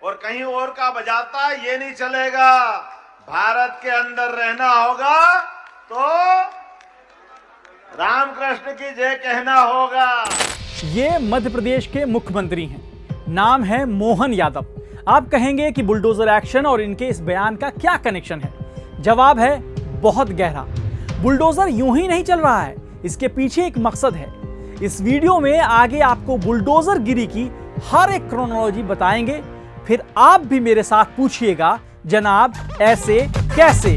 और कहीं और का बजाता ये नहीं चलेगा। भारत के अंदर रहना होगा तो रामकृष्ण की जय कहना होगा। ये मध्य प्रदेश के मुख्यमंत्री हैं, नाम है मोहन यादव। आप कहेंगे कि बुलडोजर एक्शन और इनके इस बयान का क्या कनेक्शन है? जवाब है बहुत गहरा। बुलडोजर यूं ही नहीं चल रहा है, इसके पीछे एक मकसद है। इस वीडियो में आगे आपको बुलडोजर गिरी की हर एक क्रोनोलॉजी बताएंगे, फिर आप भी मेरे साथ पूछिएगा, जनाब ऐसे कैसे?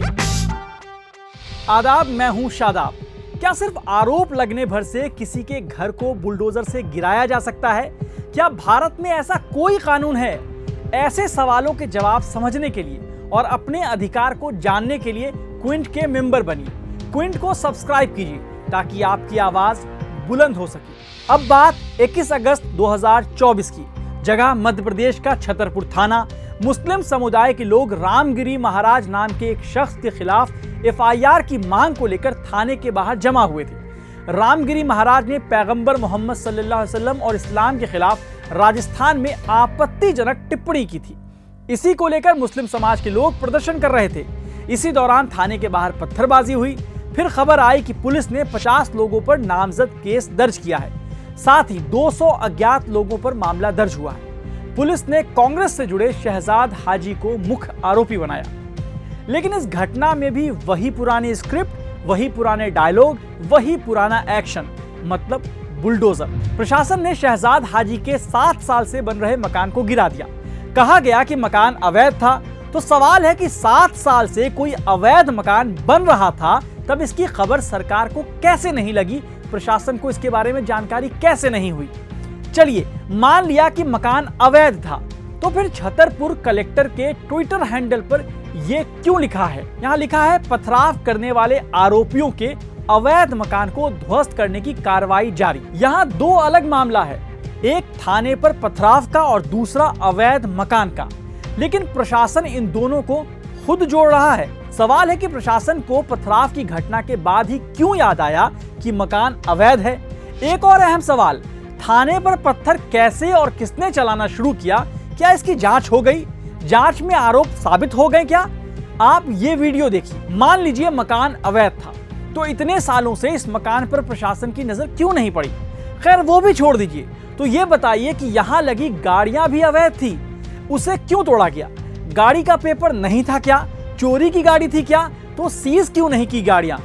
आदाब, मैं हूं शादाब। क्या सिर्फ आरोप लगने भर से किसी के घर को बुलडोजर से गिराया जा सकता है? क्या भारत में ऐसा कोई कानून है? ऐसे सवालों के जवाब समझने के लिए और अपने अधिकार को जानने के लिए क्विंट के मेंबर बनिए। क्विंट को सब्सक्राइब कीजिए ताकि आपकी आवाज बुलंद हो सके। अब बात 21 अगस्त 2024 की। जगह मध्य प्रदेश का छतरपुर थाना। मुस्लिम समुदाय के लोग रामगिरी महाराज नाम के एक शख्स के खिलाफ FIR की मांग को लेकर थाने के बाहर जमा हुए थे। रामगिरी महाराज ने पैगंबर मोहम्मद सल्लल्लाहु अलैहि वसल्लम और इस्लाम के खिलाफ राजस्थान में आपत्तिजनक टिप्पणी की थी। इसी को लेकर मुस्लिम समाज के लोग प्रदर्शन कर रहे थे। इसी दौरान थाने के बाहर पत्थरबाजी हुई। फिर खबर आई कि पुलिस ने 50 लोगों पर नामजद केस दर्ज किया है। साथ ही 200 अज्ञात लोगों पर मामला दर्ज हुआ है। पुलिस ने कांग्रेस से जुड़े शहजाद हाजी को मुख्य आरोपी बनाया। लेकिन इस घटना में भी वही पुरानी स्क्रिप्ट, वही पुराने डायलॉग, वही पुराना एक्शन, मतलब बुलडोजर। प्रशासन ने शहजाद हाजी के 7 साल से बन रहे मकान को गिरा दिया। कहा गया कि मकान अवैध था। तो सवाल है कि 7 साल से कोई अवैध मकान बन रहा था, तब इसकी खबर सरकार को कैसे नहीं लगी? प्रशासन को इसके बारे में जानकारी कैसे नहीं हुई? चलिए, मान लिया कि मकान अवैध था, तो फिर छतरपुर कलेक्टर के ट्विटर हैंडल पर यह क्यों लिखा है? यहाँ लिखा है, पथराव करने वाले आरोपियों के अवैध मकान को ध्वस्त करने की कार्रवाई जारी। यहाँ 2 अलग मामला है, एक थाने पर पथराव का और दूसरा अवैध मकान का। लेकिन प्रशासन इन दोनों को खुद जोड़ रहा है। सवाल है कि प्रशासन को पथराव की घटना के बाद ही क्यों याद आया कि मकान अवैध है? एक और अहम सवाल, थाने पर पत्थर कैसे और किसने चलाना शुरू किया? क्या इसकी जांच हो गई? जांच में आरोप साबित हो गए क्या? आप ये वीडियो देखिए। मान लीजिए मकान अवैध था, तो इतने सालों से इस मकान पर प्रशासन की नजर क्यों नहीं पड़ी? खैर, वो भी छोड़ दीजिए। तो ये बताइए कि यहाँ लगी गाड़ियां भी अवैध थी, उसे क्यों तोड़ा गया? गाड़ी का पेपर नहीं था क्या? चोरी की गाड़ी थी क्या? तो सीज क्यों नहीं की गाड़ियां?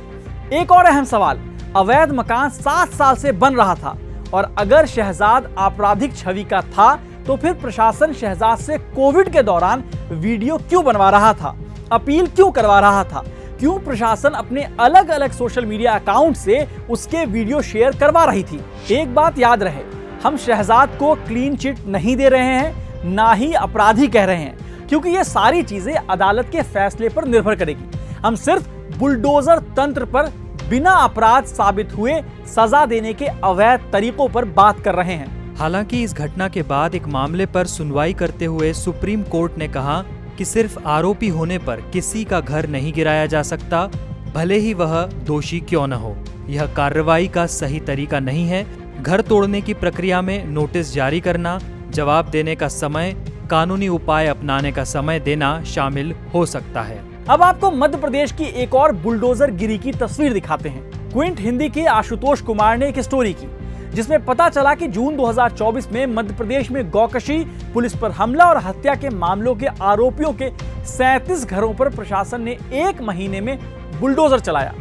एक और अहम सवाल, अवैध मकान 7 साल से बन रहा था, और अगर शहजाद आपराधिक छवि का था, तो फिर प्रशासन शहजाद से कोविड के दौरान वीडियो क्यों बनवा रहा था? अपील क्यों करवा रहा था? क्यों प्रशासन अपने अलग अलग सोशल मीडिया अकाउंट से उसके वीडियो शेयर करवा रही थी? एक बात याद रहे, हम शहजाद को क्लीन चिट नहीं दे रहे हैं, ना ही अपराधी कह रहे हैं, क्योंकि ये सारी चीजें अदालत के फैसले पर निर्भर करेगी। हम सिर्फ बुलडोजर तंत्र पर बिना अपराध साबित हुए सजा देने के अवैध तरीकों पर बात कर रहे हैं। हालांकि इस घटना के बाद एक मामले पर सुनवाई करते हुए सुप्रीम कोर्ट ने कहा कि सिर्फ आरोपी होने पर किसी का घर नहीं गिराया जा सकता, भले ही वह दोषी क्यों न हो। यह कार्रवाई का सही तरीका नहीं है। घर तोड़ने की प्रक्रिया में नोटिस जारी करना, जवाब देने का समय, कानूनी उपाय अपनाने का समय देना शामिल हो सकता है। अब आपको मध्य प्रदेश की एक और बुलडोजर गिरी की तस्वीर दिखाते हैं। क्विंट हिंदी के आशुतोष कुमार ने एक स्टोरी की, जिसमें पता चला कि जून 2024 में मध्य प्रदेश में गौकशी, पुलिस पर हमला और हत्या के मामलों के आरोपियों के 37 घरों पर प्रशासन ने 1 महीने में बुलडोजर चलाया।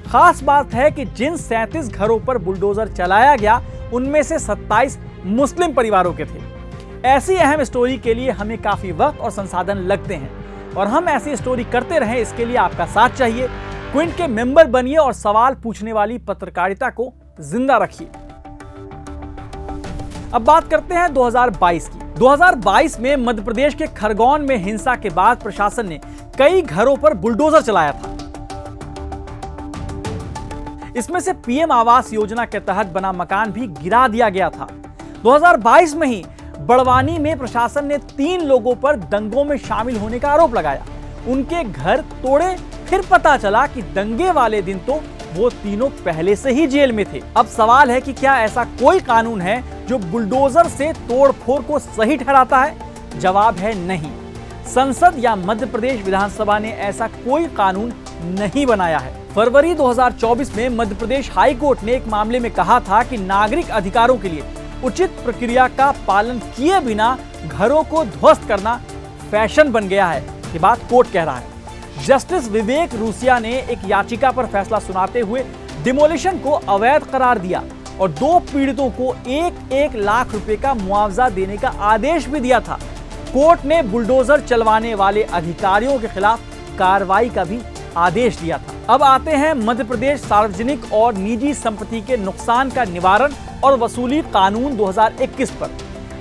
खास बात है कि जिन 37 घरों पर बुलडोजर चलाया गया, उनमें से 27 मुस्लिम परिवारों के थे। ऐसी अहम स्टोरी के लिए हमें काफी वक्त और संसाधन लगते हैं, और हम ऐसी स्टोरी करते रहें, इसके लिए आपका साथ चाहिए। क्विंट के मेंबर बनिए और सवाल पूछने वाली पत्रकारिता को जिंदा रखिए। अब बात करते हैं 2022 की। 2022 में मध्य प्रदेश के खरगोन में हिंसा के बाद प्रशासन ने कई घरों पर बुलडोजर चलाया था। इसमें से PM आवास योजना के तहत बना मकान भी गिरा दिया गया था। 2022 में ही बड़वानी में प्रशासन ने 3 लोगों पर दंगों में शामिल होने का आरोप लगाया। उनके घर तोड़े, फिर पता चला कि दंगे वाले दिन तो वो तीनों पहले से ही जेल में थे। अब सवाल है कि क्या ऐसा कोई कानून है जो बुलडोजर से तोड़फोड़ को सही ठहराता है? जवाब है नहीं। संसद या मध्य प्रदेश विधानसभा ने ऐसा कोई कानून नहीं बनाया है। फरवरी 2024 में मध्य प्रदेश हाई कोर्ट ने एक मामले में कहा था कि नागरिक अधिकारों के लिए उचित प्रक्रिया का पालन किए बिना घरों को ध्वस्त करना फैशन बन गया है। ये बात कोर्ट कह रहा है। जस्टिस विवेक रूसिया ने एक याचिका पर फैसला सुनाते हुए डिमोलिशन को अवैध करार दिया और 2 पीड़ितों को 1-1 लाख रुपए का मुआवजा देने का आदेश भी दिया था। कोर्ट ने बुलडोजर चलवाने वाले अधिकारियों के खिलाफ कार्रवाई का भी आदेश दिया था। अब आते हैं मध्य प्रदेश सार्वजनिक और निजी संपत्ति के नुकसान का निवारण और वसूली कानून 2021 पर।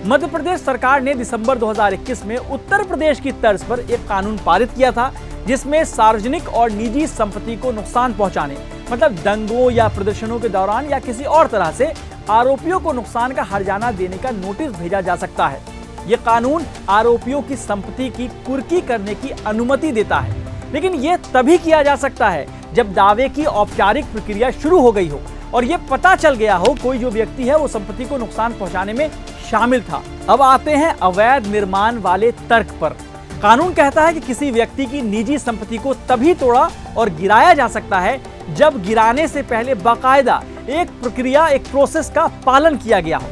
मध्य प्रदेश सरकार ने दिसंबर 2021 में उत्तर प्रदेश की तर्ज पर एक कानून पारित किया था, जिसमें सार्वजनिक और निजी संपत्ति को नुकसान पहुंचाने, मतलब दंगों या प्रदर्शनों के दौरान या किसी और तरह से आरोपियों को नुकसान का हर्जाना देने का नोटिस भेजा जा सकता है। यह कानून आरोपियों की संपत्ति की कुर्की करने की अनुमति देता है, लेकिन यह तभी किया जा सकता है जब दावे की औपचारिक प्रक्रिया शुरू हो गई हो और यह पता चल गया हो कोई जो व्यक्ति है वो संपत्ति को नुकसान पहुंचाने में शामिल था। अब आते हैं अवैध निर्माण वाले तर्क पर। कानून कहता है कि किसी व्यक्ति की निजी संपत्ति को तभी तोड़ा और गिराया जा सकता है जब गिराने से पहले बाकायदा एक प्रक्रिया, एक प्रोसेस का पालन किया गया हो।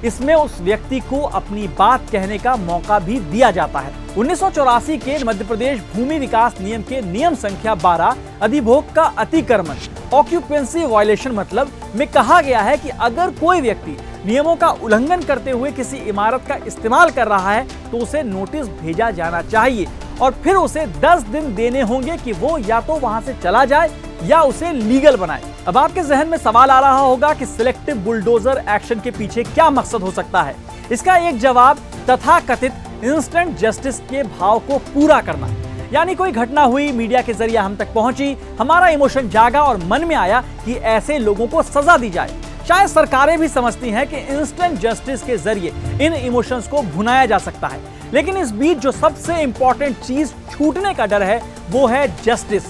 इसमें उस व्यक्ति को अपनी बात कहने का मौका भी दिया जाता है। 1984 के मध्य प्रदेश भूमि विकास नियम के नियम संख्या 12 अधिभोग का अतिक्रमण, ऑक्यूपेंसी वायलेशन मतलब में कहा गया है कि अगर कोई व्यक्ति नियमों का उल्लंघन करते हुए किसी इमारत का इस्तेमाल कर रहा है तो उसे नोटिस भेजा जाना चाहिए और फिर उसे 10 दिन देने होंगे कि वो या तो वहां से चला जाए या उसे लीगल बनाए। अब आपके जहन में सवाल आ रहा होगा कि सिलेक्टिव बुलडोजर एक्शन के पीछे क्या मकसद हो सकता है। इसका एक जवाब तथाकथित इंस्टेंट जस्टिस के भाव को पूरा करना, यानी कोई घटना हुई, मीडिया के जरिए हम तक पहुंची, हमारा इमोशन जागा और मन में आया कि ऐसे लोगों को सजा दी जाए। शायद सरकारें भी समझती हैं कि इंस्टेंट जस्टिस के जरिए इन इमोशंस को भुनाया जा सकता है, लेकिन इस बीच जो सबसे इंपॉर्टेंट चीज छूटने का डर है वो है जस्टिस।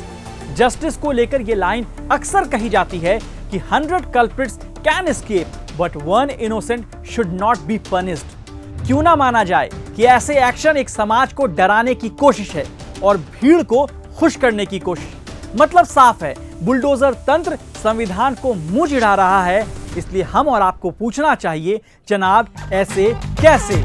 जस्टिस को लेकर ये लाइन अक्सर कही जाती है कि 100 culprits can escape but 1 innocent should not be punished। क्यों ना माना जाए कि ऐसे एक्शन एक समाज को डराने की कोशिश है और भीड़ को खुश करने की कोशिश। मतलब साफ है, बुलडोजर तंत्र संविधान को मुंह चिढ़ा रहा है। इसलिए हम और आपको पूछना चाहिए, जनाब ऐसे कैसे?